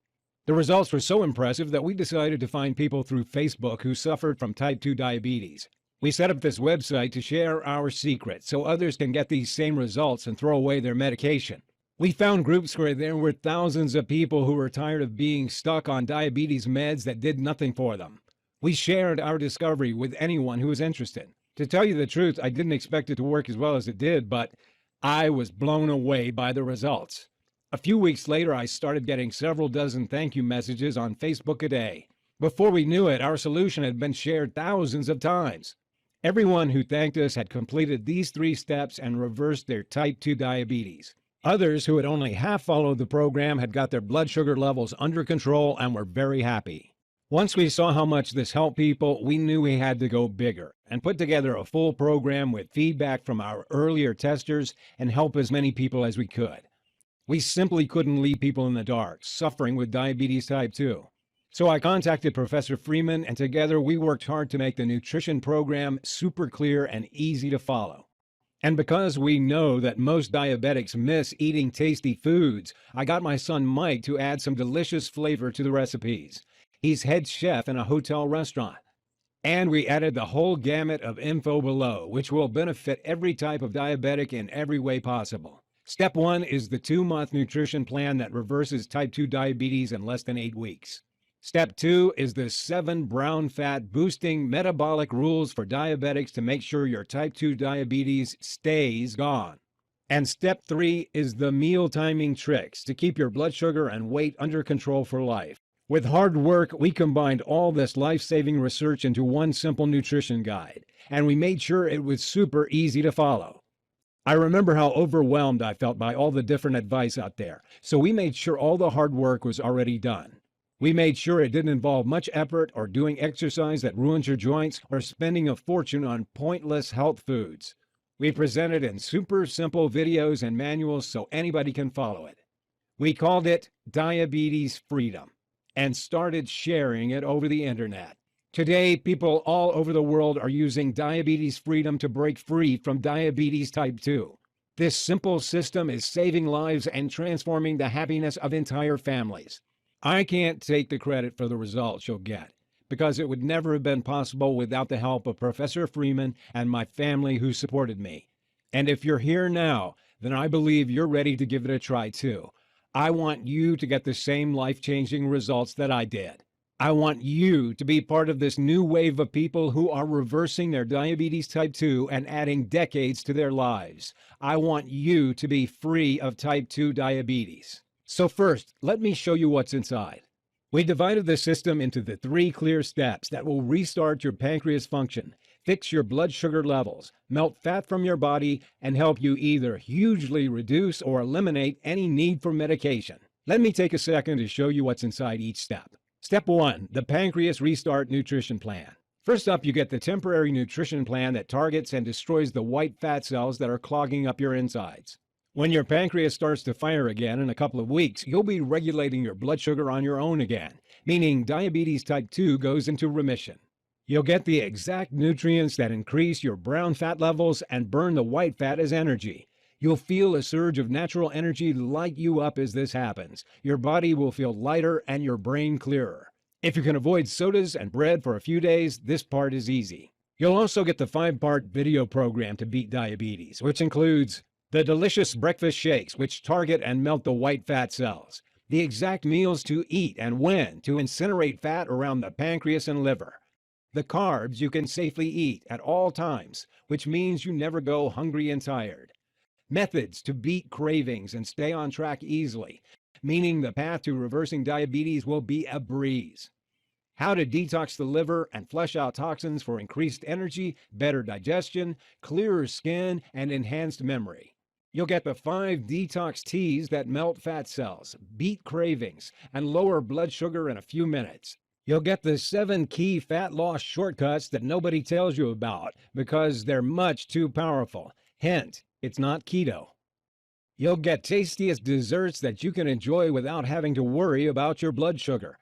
The results were so impressive that we decided to find people through Facebook who suffered from type 2 diabetes. We set up this website to share our secret so others can get these same results and throw away their medication. We found groups where there were thousands of people who were tired of being stuck on diabetes meds that did nothing for them. We shared our discovery with anyone who was interested. To tell you the truth, I didn't expect it to work as well as it did, but I was blown away by the results. A few weeks later, I started getting several dozen thank you messages on Facebook a day. Before we knew it, our solution had been shared thousands of times. Everyone who thanked us had completed these 3 steps and reversed their type 2 diabetes. Others who had only half followed the program had got their blood sugar levels under control and were very happy. Once we saw how much this helped people, we knew we had to go bigger and put together a full program with feedback from our earlier testers and help as many people as we could. We simply couldn't leave people in the dark, suffering with diabetes type 2. So I contacted Professor Freeman, and together we worked hard to make the nutrition program super clear and easy to follow. And because we know that most diabetics miss eating tasty foods, I got my son Mike to add some delicious flavor to the recipes. He's head chef in a hotel restaurant. And we added the whole gamut of info below, which will benefit every type of diabetic in every way possible. Step 1 is the 2-month nutrition plan that reverses type 2 diabetes in less than 8 weeks. Step 2 is the 7 brown fat boosting metabolic rules for diabetics to make sure your type 2 diabetes stays gone. And step 3 is the meal timing tricks to keep your blood sugar and weight under control for life. With hard work, we combined all this life-saving research into one simple nutrition guide, and we made sure it was super easy to follow. I remember how overwhelmed I felt by all the different advice out there, so we made sure all the hard work was already done. We made sure it didn't involve much effort or doing exercise that ruins your joints or spending a fortune on pointless health foods. We presented in super simple videos and manuals so anybody can follow it. We called it Diabetes Freedom and started sharing it over the internet. Today, people all over the world are using Diabetes Freedom to break free from diabetes type 2. This simple system is saving lives and transforming the happiness of entire families. I can't take the credit for the results you'll get, because it would never have been possible without the help of Professor Freeman and my family who supported me. And if you're here now, then I believe you're ready to give it a try too. I want you to get the same life-changing results that I did. I want you to be part of this new wave of people who are reversing their diabetes type 2 and adding decades to their lives. I want you to be free of type 2 diabetes. So first, let me show you what's inside. We divided the system into the 3 clear steps that will restart your pancreas function, fix your blood sugar levels, melt fat from your body, and help you either hugely reduce or eliminate any need for medication. Let me take a second to show you what's inside each step. Step 1, the Pancreas Restart Nutrition Plan. First up, you get the temporary nutrition plan that targets and destroys the white fat cells that are clogging up your insides. When your pancreas starts to fire again in a couple of weeks, you'll be regulating your blood sugar on your own again, meaning diabetes type 2 goes into remission. You'll get the exact nutrients that increase your brown fat levels and burn the white fat as energy. You'll feel a surge of natural energy light you up as this happens. Your body will feel lighter and your brain clearer. If you can avoid sodas and bread for a few days, this part is easy. You'll also get the 5-part video program to beat diabetes, which includes the delicious breakfast shakes, which target and melt the white fat cells, the exact meals to eat and when to incinerate fat around the pancreas and liver, the carbs you can safely eat at all times, which means you never go hungry and tired, methods to beat cravings and stay on track easily, meaning the path to reversing diabetes will be a breeze. How to detox the liver and flush out toxins for increased energy, better digestion, clearer skin, and enhanced memory. You'll get the 5 detox teas that melt fat cells, beat cravings, and lower blood sugar in a few minutes. You'll get the 7 key fat loss shortcuts that nobody tells you about because they're much too powerful. Hint, it's not keto. You'll get tastiest desserts that you can enjoy without having to worry about your blood sugar.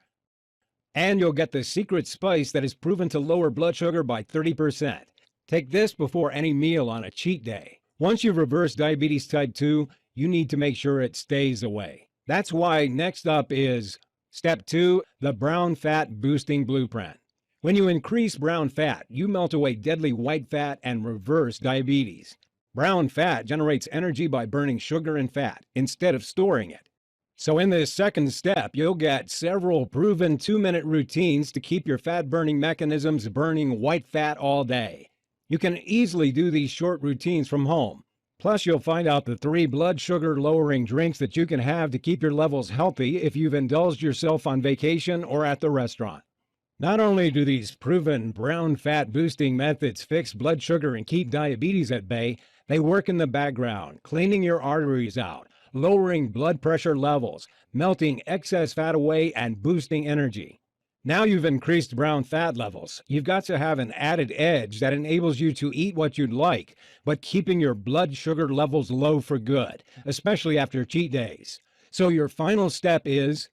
And you'll get the secret spice that is proven to lower blood sugar by 30%. Take this before any meal on a cheat day. Once you've reversed diabetes type 2, you need to make sure it stays away. That's why next up is Step 2, the Brown Fat Boosting Blueprint. When you increase brown fat, you melt away deadly white fat and reverse diabetes. Brown fat generates energy by burning sugar and fat instead of storing it. So in this second step, you'll get several proven 2-minute routines to keep your fat-burning mechanisms burning white fat all day. You can easily do these short routines from home. Plus, you'll find out the 3 blood sugar-lowering drinks that you can have to keep your levels healthy if you've indulged yourself on vacation or at the restaurant. Not only do these proven brown fat boosting methods fix blood sugar and keep diabetes at bay, they work in the background, cleaning your arteries out, lowering blood pressure levels, melting excess fat away, and boosting energy. Now you've increased brown fat levels, you've got to have an added edge that enables you to eat what you'd like, but keeping your blood sugar levels low for good, especially after cheat days. So your final step is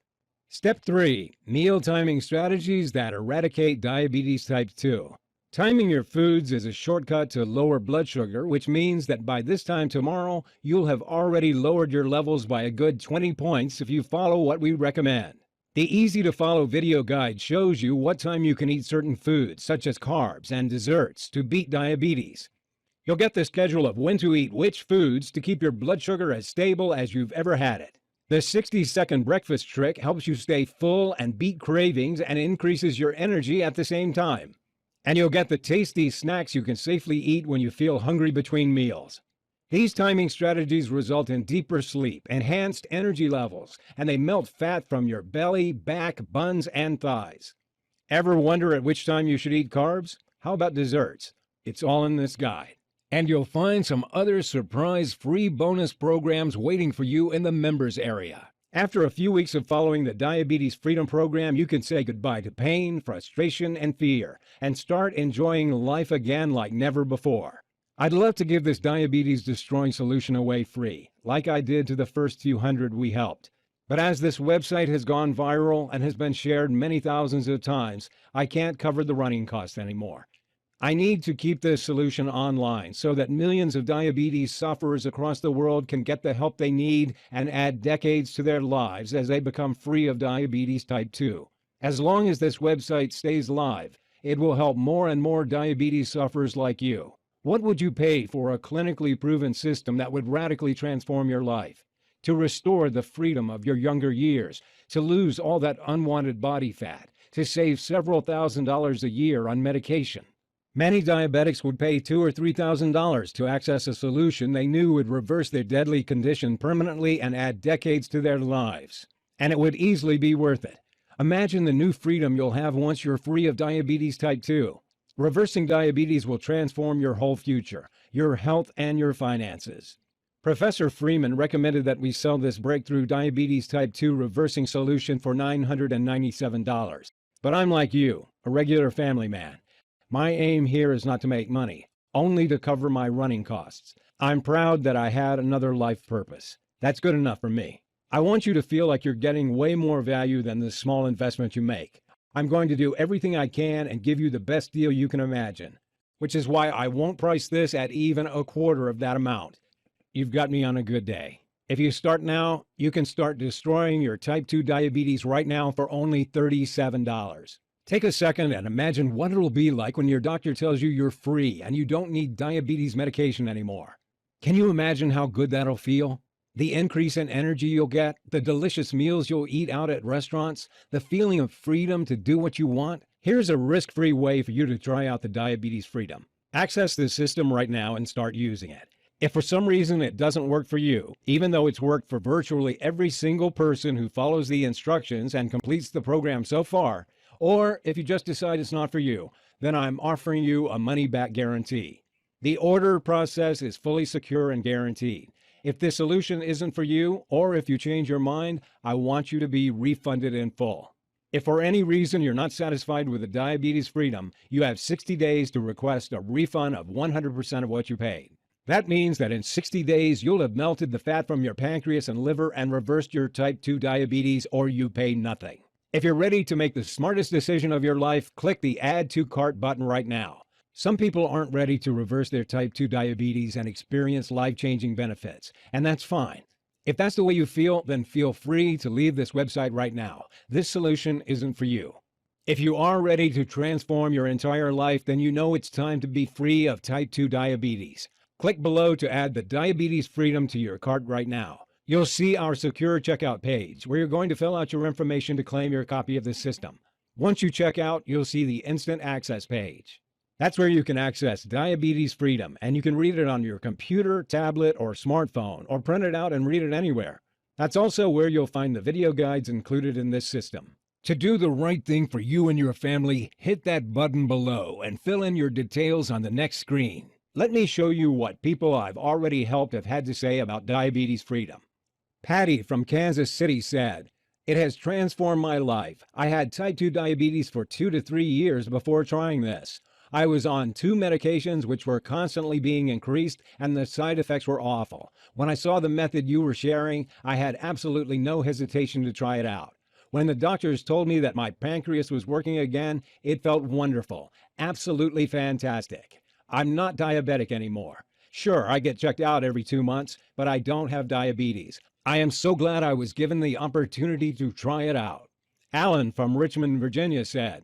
Step 3, meal timing strategies that eradicate diabetes type 2. Timing your foods is a shortcut to lower blood sugar, which means that by this time tomorrow, you'll have already lowered your levels by a good 20 points if you follow what we recommend. The easy-to-follow video guide shows you what time you can eat certain foods, such as carbs and desserts, to beat diabetes. You'll get the schedule of when to eat which foods to keep your blood sugar as stable as you've ever had it. The 60-second breakfast trick helps you stay full and beat cravings and increases your energy at the same time. And you'll get the tasty snacks you can safely eat when you feel hungry between meals. These timing strategies result in deeper sleep, enhanced energy levels, and they melt fat from your belly, back, buns, and thighs. Ever wonder at which time you should eat carbs? How about desserts? It's all in this guide. And you'll find some other surprise free bonus programs waiting for you in the members area. After a few weeks of following the Diabetes Freedom Program, you can say goodbye to pain, frustration, and fear, and start enjoying life again like never before. I'd love to give this diabetes-destroying solution away free, like I did to the first few hundred we helped. But as this website has gone viral and has been shared many thousands of times, I can't cover the running costs anymore. I need to keep this solution online so that millions of diabetes sufferers across the world can get the help they need and add decades to their lives as they become free of diabetes type 2. As long as this website stays live, it will help more and more diabetes sufferers like you. What would you pay for a clinically proven system that would radically transform your life? To restore the freedom of your younger years, to lose all that unwanted body fat, to save several $1,000s a year on medication. Many diabetics would pay $2,000 or $3,000 to access a solution they knew would reverse their deadly condition permanently and add decades to their lives. And it would easily be worth it. Imagine the new freedom you'll have once you're free of diabetes type 2. Reversing diabetes will transform your whole future, your health, and your finances. Professor Freeman recommended that we sell this breakthrough diabetes type 2 reversing solution for $997. But I'm like you, a regular family man. My aim here is not to make money, only to cover my running costs. I'm proud that I had another life purpose. That's good enough for me. I want you to feel like you're getting way more value than the small investment you make. I'm going to do everything I can and give you the best deal you can imagine, which is why I won't price this at even a quarter of that amount. You've got me on a good day. If you start now, you can start destroying your type 2 diabetes right now for only $37. Take a second and imagine what it'll be like when your doctor tells you you're free and you don't need diabetes medication anymore. Can you imagine how good that'll feel? The increase in energy you'll get, the delicious meals you'll eat out at restaurants, the feeling of freedom to do what you want. Here's a risk-free way for you to try out the Diabetes Freedom. Access this system right now and start using it. If for some reason it doesn't work for you, even though it's worked for virtually every single person who follows the instructions and completes the program so far, or if you just decide it's not for you, then I'm offering you a money-back guarantee. The order process is fully secure and guaranteed. If this solution isn't for you, or if you change your mind, I want you to be refunded in full. If for any reason you're not satisfied with the Diabetes Freedom, you have 60 days to request a refund of 100% of what you paid. That means that in 60 days, you'll have melted the fat from your pancreas and liver and reversed your type 2 diabetes, or you pay nothing. If you're ready to make the smartest decision of your life, click the Add to Cart button right now. Some people aren't ready to reverse their type 2 diabetes and experience life-changing benefits, and that's fine. If that's the way you feel, then feel free to leave this website right now. This solution isn't for you. If you are ready to transform your entire life, then you know it's time to be free of type 2 diabetes. Click below to add the Diabetes Freedom to your cart right now. You'll see our secure checkout page where you're going to fill out your information to claim your copy of the system. Once you check out, you'll see the Instant Access page. That's where you can access Diabetes Freedom, and you can read it on your computer, tablet, or smartphone, or print it out and read it anywhere. That's also where you'll find the video guides included in this system. To do the right thing for you and your family, hit that button below and fill in your details on the next screen. Let me show you what people I've already helped have had to say about Diabetes Freedom. Patty from Kansas City said, "It has transformed my life. I had type 2 diabetes for 2 to 3 years before trying this. I was on 2 medications which were constantly being increased, and the side effects were awful. When I saw the method you were sharing, I had absolutely no hesitation to try it out. When the doctors told me that my pancreas was working again, it felt wonderful, absolutely fantastic. I'm not diabetic anymore. Sure, I get checked out every 2 months, but I don't have diabetes. I am so glad I was given the opportunity to try it out." Alan from Richmond, Virginia said,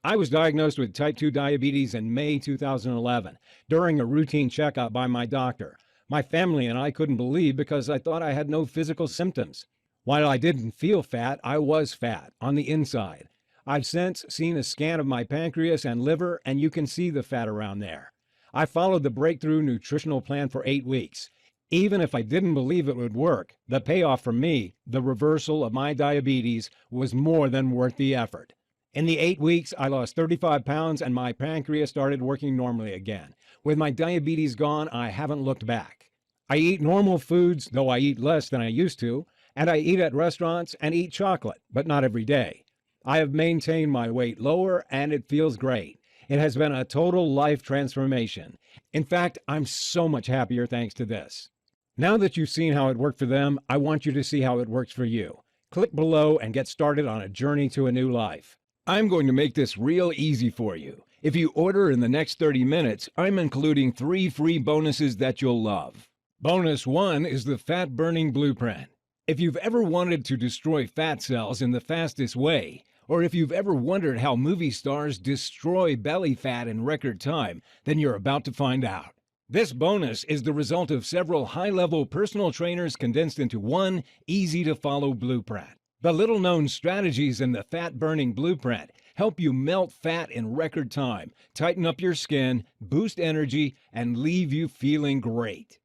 "I was diagnosed with type 2 diabetes in May 2011 during a routine checkup by my doctor. My family and I couldn't believe because I thought I had no physical symptoms. While I didn't feel fat, I was fat on the inside. I've since seen a scan of my pancreas and liver, and you can see the fat around there. I followed the breakthrough nutritional plan for 8 weeks. Even if I didn't believe it would work, the payoff for me, the reversal of my diabetes, was more than worth the effort. In the 8 weeks, I lost 35 pounds and my pancreas started working normally again. With my diabetes gone, I haven't looked back. I eat normal foods, though I eat less than I used to, and I eat at restaurants and eat chocolate, but not every day. I have maintained my weight lower and it feels great. It has been a total life transformation. In fact, I'm so much happier thanks to this." Now that you've seen how it worked for them, I want you to see how it works for you. Click below and get started on a journey to a new life. I'm going to make this real easy for you. If you order in the next 30 minutes, I'm including 3 free bonuses that you'll love. Bonus 1 is the Fat Burning Blueprint. If you've ever wanted to destroy fat cells in the fastest way, or if you've ever wondered how movie stars destroy belly fat in record time, then you're about to find out. This bonus is the result of several high-level personal trainers condensed into one easy-to-follow blueprint. The little-known strategies in the fat-burning blueprint help you melt fat in record time, tighten up your skin, boost energy, and leave you feeling great.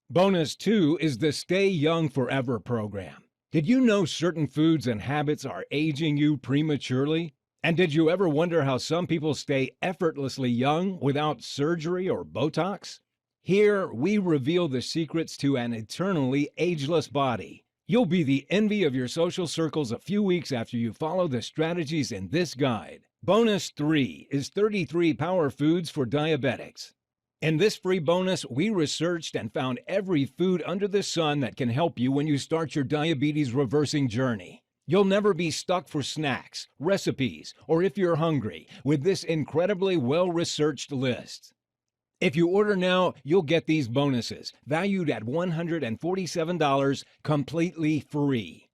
Bonus 2 is the Stay Young Forever program. Did you know certain foods and habits are aging you prematurely? And did you ever wonder how some people stay effortlessly young without surgery or Botox? Here, we reveal the secrets to an eternally ageless body. You'll be the envy of your social circles a few weeks after you follow the strategies in this guide. Bonus 3 is 33 power foods for diabetics. In this free bonus, we researched and found every food under the sun that can help you when you start your diabetes reversing journey. You'll never be stuck for snacks, recipes, or if you're hungry with this incredibly well-researched list. If you order now, you'll get these bonuses, valued at $147, completely free.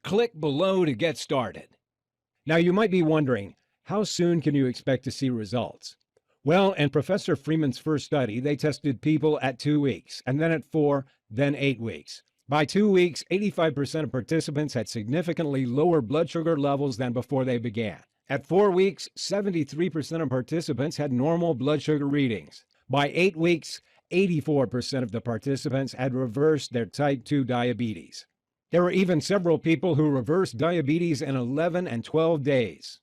Click below to get started. Now you might be wondering, how soon can you expect to see results? Well, in Professor Freeman's first study, they tested people at 2 weeks, and then at 4, then 8 weeks. By 2 weeks, 85% of participants had significantly lower blood sugar levels than before they began. At 4 weeks, 73% of participants had normal blood sugar readings. By 8 weeks, 84% of the participants had reversed their type 2 diabetes. There were even several people who reversed diabetes in 11 and 12 days.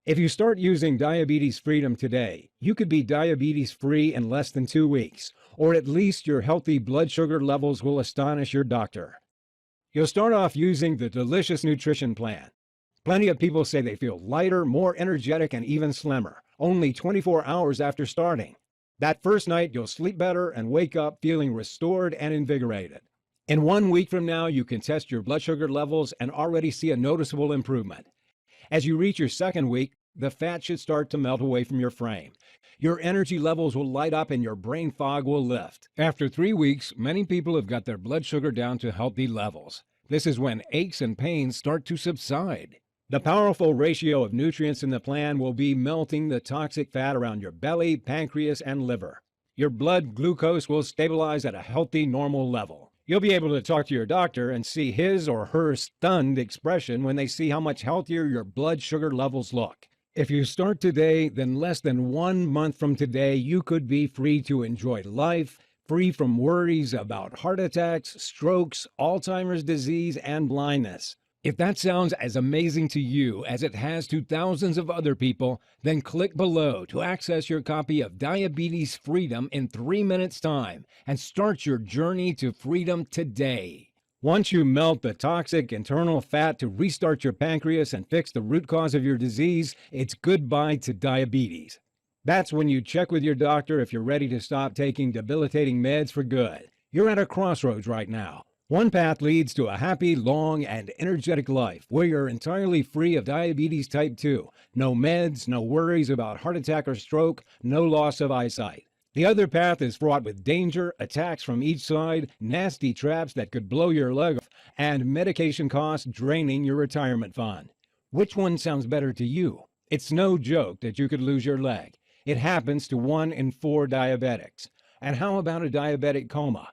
If you start using Diabetes Freedom today, you could be diabetes-free in less than 2 weeks, or at least your healthy blood sugar levels will astonish your doctor. You'll start off using the Delicious Nutrition Plan. Plenty of people say they feel lighter, more energetic, and even slimmer, only 24 hours after starting. That first night, you'll sleep better and wake up feeling restored and invigorated. In 1 week from now, you can test your blood sugar levels and already see a noticeable improvement. As you reach your second week, the fat should start to melt away from your frame. Your energy levels will light up and your brain fog will lift. After 3 weeks, many people have got their blood sugar down to healthy levels. This is when aches and pains start to subside. The powerful ratio of nutrients in the plan will be melting the toxic fat around your belly, pancreas, and liver. Your blood glucose will stabilize at a healthy, normal level. You'll be able to talk to your doctor and see his or her stunned expression when they see how much healthier your blood sugar levels look. If you start today, then less than 1 month from today, you could be free to enjoy life, free from worries about heart attacks, strokes, Alzheimer's disease, and blindness. If that sounds as amazing to you as it has to thousands of other people, then click below to access your copy of Diabetes Freedom in 3 minutes' time and start your journey to freedom today. Once you melt the toxic internal fat to restart your pancreas and fix the root cause of your disease, it's goodbye to diabetes. That's when you check with your doctor if you're ready to stop taking debilitating meds for good. You're at a crossroads right now. One path leads to a happy, long, and energetic life where you're entirely free of diabetes type 2. No meds, no worries about heart attack or stroke, no loss of eyesight. The other path is fraught with danger, attacks from each side, nasty traps that could blow your leg off, and medication costs draining your retirement fund. Which one sounds better to you? It's no joke that you could lose your leg. It happens to 1 in 4 diabetics. And how about a diabetic coma?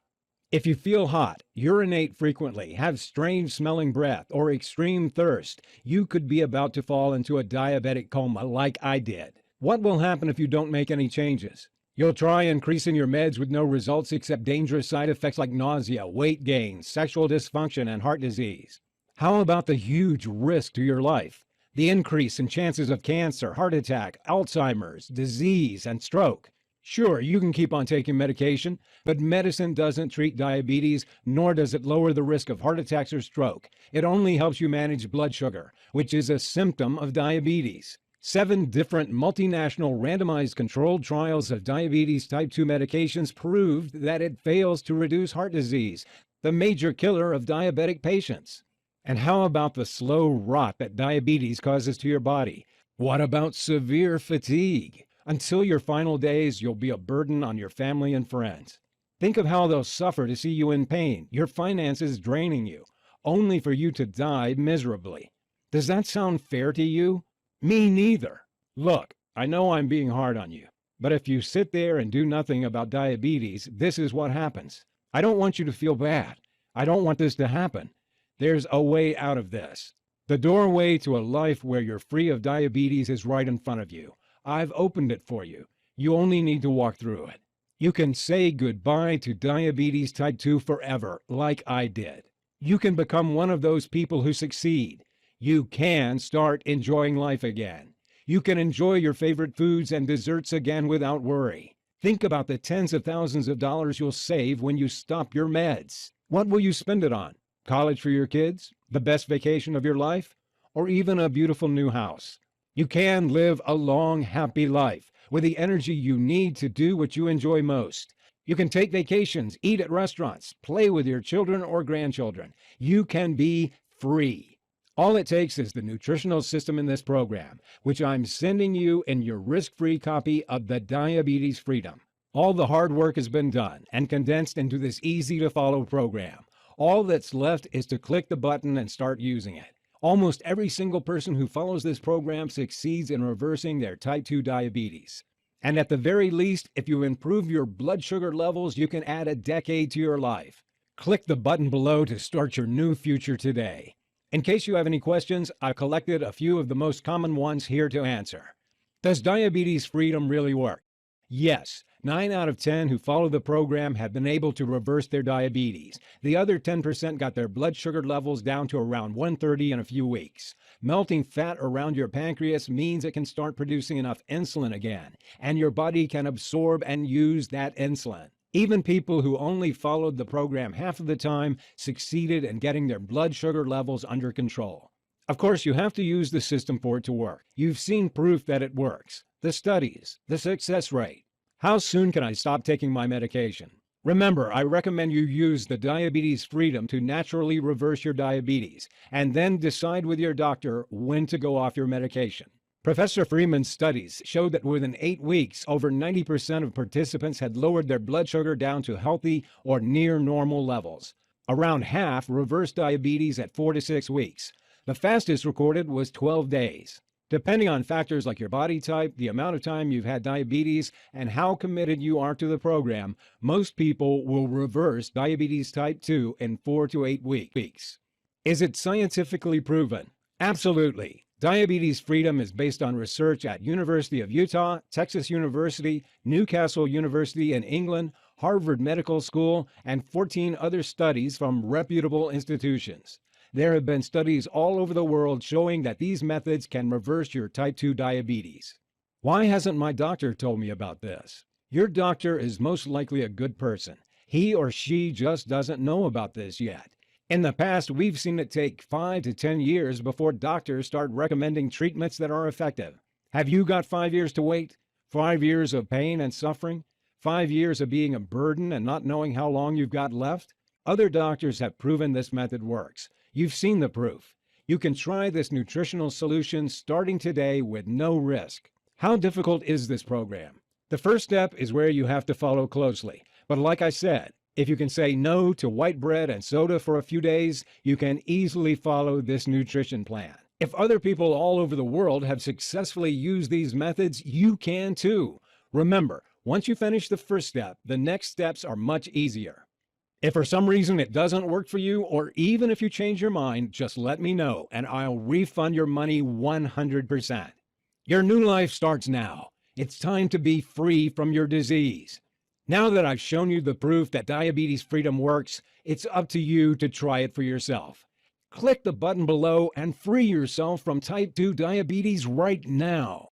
If you feel hot, urinate frequently, have strange smelling breath, or extreme thirst, you could be about to fall into a diabetic coma like I did. What will happen if you don't make any changes? You'll try increasing your meds with no results except dangerous side effects like nausea, weight gain, sexual dysfunction, and heart disease. How about the huge risk to your life? The increase in chances of cancer, heart attack, Alzheimer's, disease, and stroke. Sure, you can keep on taking medication, but medicine doesn't treat diabetes, nor does it lower the risk of heart attacks or stroke. It only helps you manage blood sugar, which is a symptom of diabetes. 7 different multinational randomized controlled trials of diabetes type 2 medications proved that it fails to reduce heart disease, the major killer of diabetic patients. And how about the slow rot that diabetes causes to your body? What about severe fatigue? Until your final days, you'll be a burden on your family and friends. Think of how they'll suffer to see you in pain, your finances draining you, only for you to die miserably. Does that sound fair to you? Me neither. Look, I know I'm being hard on you, but if you sit there and do nothing about diabetes, this is what happens. I don't want you to feel bad. I don't want this to happen. There's a way out of this. The doorway to a life where you're free of diabetes is right in front of you. I've opened it for you. You only need to walk through it. You can say goodbye to diabetes type 2 forever, like I did. You can become one of those people who succeed. You can start enjoying life again. You can enjoy your favorite foods and desserts again without worry. Think about the tens of thousands of dollars you'll save when you stop your meds. What will you spend it on? College for your kids? The best vacation of your life? Or even a beautiful new house? You can live a long, happy life with the energy you need to do what you enjoy most. You can take vacations, eat at restaurants, play with your children or grandchildren. You can be free. All it takes is the nutritional system in this program, which I'm sending you in your risk-free copy of the Diabetes Freedom. All the hard work has been done and condensed into this easy-to-follow program. All that's left is to click the button and start using it. Almost every single person who follows this program succeeds in reversing their type 2 diabetes. And at the very least, if you improve your blood sugar levels, you can add a decade to your life. Click the button below to start your new future today. In case you have any questions, I've collected a few of the most common ones here to answer. Does Diabetes Freedom really work? Yes. 9 out of 10 who follow the program have been able to reverse their diabetes. The other 10% got their blood sugar levels down to around 130 in a few weeks. Melting fat around your pancreas means it can start producing enough insulin again, and your body can absorb and use that insulin. Even people who only followed the program half of the time succeeded in getting their blood sugar levels under control. Of course, you have to use the system for it to work. You've seen proof that it works. The studies, the success rate. How soon can I stop taking my medication? Remember, I recommend you use the Diabetes Freedom to naturally reverse your diabetes, and then decide with your doctor when to go off your medication. Professor Freeman's studies showed that within 8 weeks, over 90% of participants had lowered their blood sugar down to healthy or near normal levels. Around half reversed diabetes at 4 to 6 weeks. The fastest recorded was 12 days. Depending on factors like your body type, the amount of time you've had diabetes, and how committed you are to the program, most people will reverse diabetes type 2 in 4 to 8 weeks. Is it scientifically proven? Absolutely. Diabetes Freedom is based on research at University of Utah, Texas University, Newcastle University in England, Harvard Medical School, and 14 other studies from reputable institutions. There have been studies all over the world showing that these methods can reverse your type 2 diabetes. Why hasn't my doctor told me about this? Your doctor is most likely a good person. He or she just doesn't know about this yet. In the past, we've seen it take 5 to 10 years before doctors start recommending treatments that are effective. Have you got 5 years to wait? 5 years of pain and suffering? 5 years of being a burden and not knowing how long you've got left? Other doctors have proven this method works. You've seen the proof. You can try this nutritional solution starting today with no risk. How difficult is this program? The first step is where you have to follow closely. But like I said, if you can say no to white bread and soda for a few days, you can easily follow this nutrition plan. If other people all over the world have successfully used these methods, you can too. Remember, once you finish the first step, the next steps are much easier. If for some reason it doesn't work for you, or even if you change your mind, just let me know and I'll refund your money 100%. Your new life starts now. It's time to be free from your disease. Now that I've shown you the proof that Diabetes Freedom works, it's up to you to try it for yourself. Click the button below and free yourself from type 2 diabetes right now.